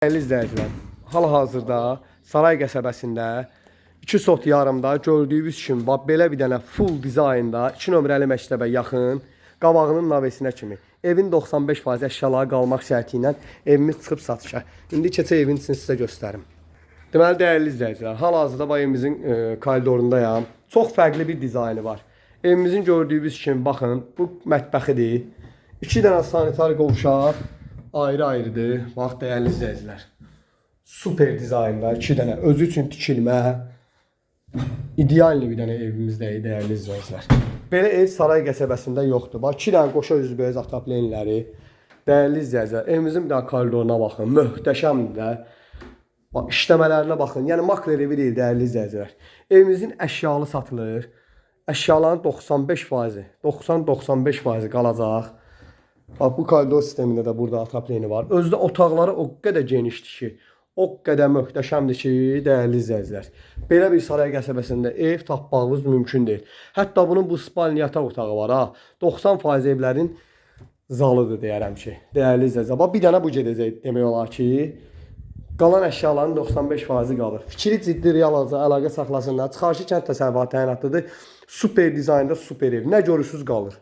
Dəyərli izləyicilər, hal-hazırda Saray qəsəbəsində 2 sot yarımda gördüyünüz kimi belə bir dənə full dizaynda 2 nömrəli məktəbə yaxın qabağının navesinə kimi evin 95% əşyaları qalmaq şərti ilə evimiz çıxıb satışa. İndi keçək evin içini sizə göstərim. Deməli, dəyərli izləyicilər, hal-hazırda bu evimizin koridorundayam. Çox fərqli bir dizaynı var. Evimizin gördüyünüz kimi baxın, bu mətbəxidir. 2 dənə sanitar qovşaq ayrı-ayrıdır. Bax, dəyərli izləyicilər. Super dizaynlar, 2 dənə özü üçün tikilmə. İdeal bir dənə evimizdəyik, dəyərli izləyicilər. Belə ev Saray qəsəbəsində yoxdur. Bax, 2 dənə qoşa üzbəyiz ataplenləri. Dəyərli izləyicilər, evimizin bir dənə koridoruna baxın. Möhtəşəmdir də. Bax, işləmələrinə baxın. Yəni, makler evi deyil, dəyərli izləyicilər. Evimizin əşyalı satılır. Əşyaların 95%, 90-95% qalacaq. Bax, bu koridor sistemində də burada atapleni var. Özdə otaqları o qədər genişdir ki, o qədər möhtəşəmdir ki, dəyərli izləyicilər. Belə bir Saray qəsəbəsində ev tapmağınız mümkün deyil. Hətta bunun bu spalni yataq otağı var ha. 90% evlərin zalıdır deyərəm ki, dəyərli izləyicilər. Bax, bir dənə bu gedəcək demək olar ki, qalan əşyaların 95% qalır. Fikri ciddi real əlaqə saxlasınlar. Çıxarşı kənd təsərrüfatı təyinatlıdır. Super dizaynda super ev. Nə görürsünüz qalır.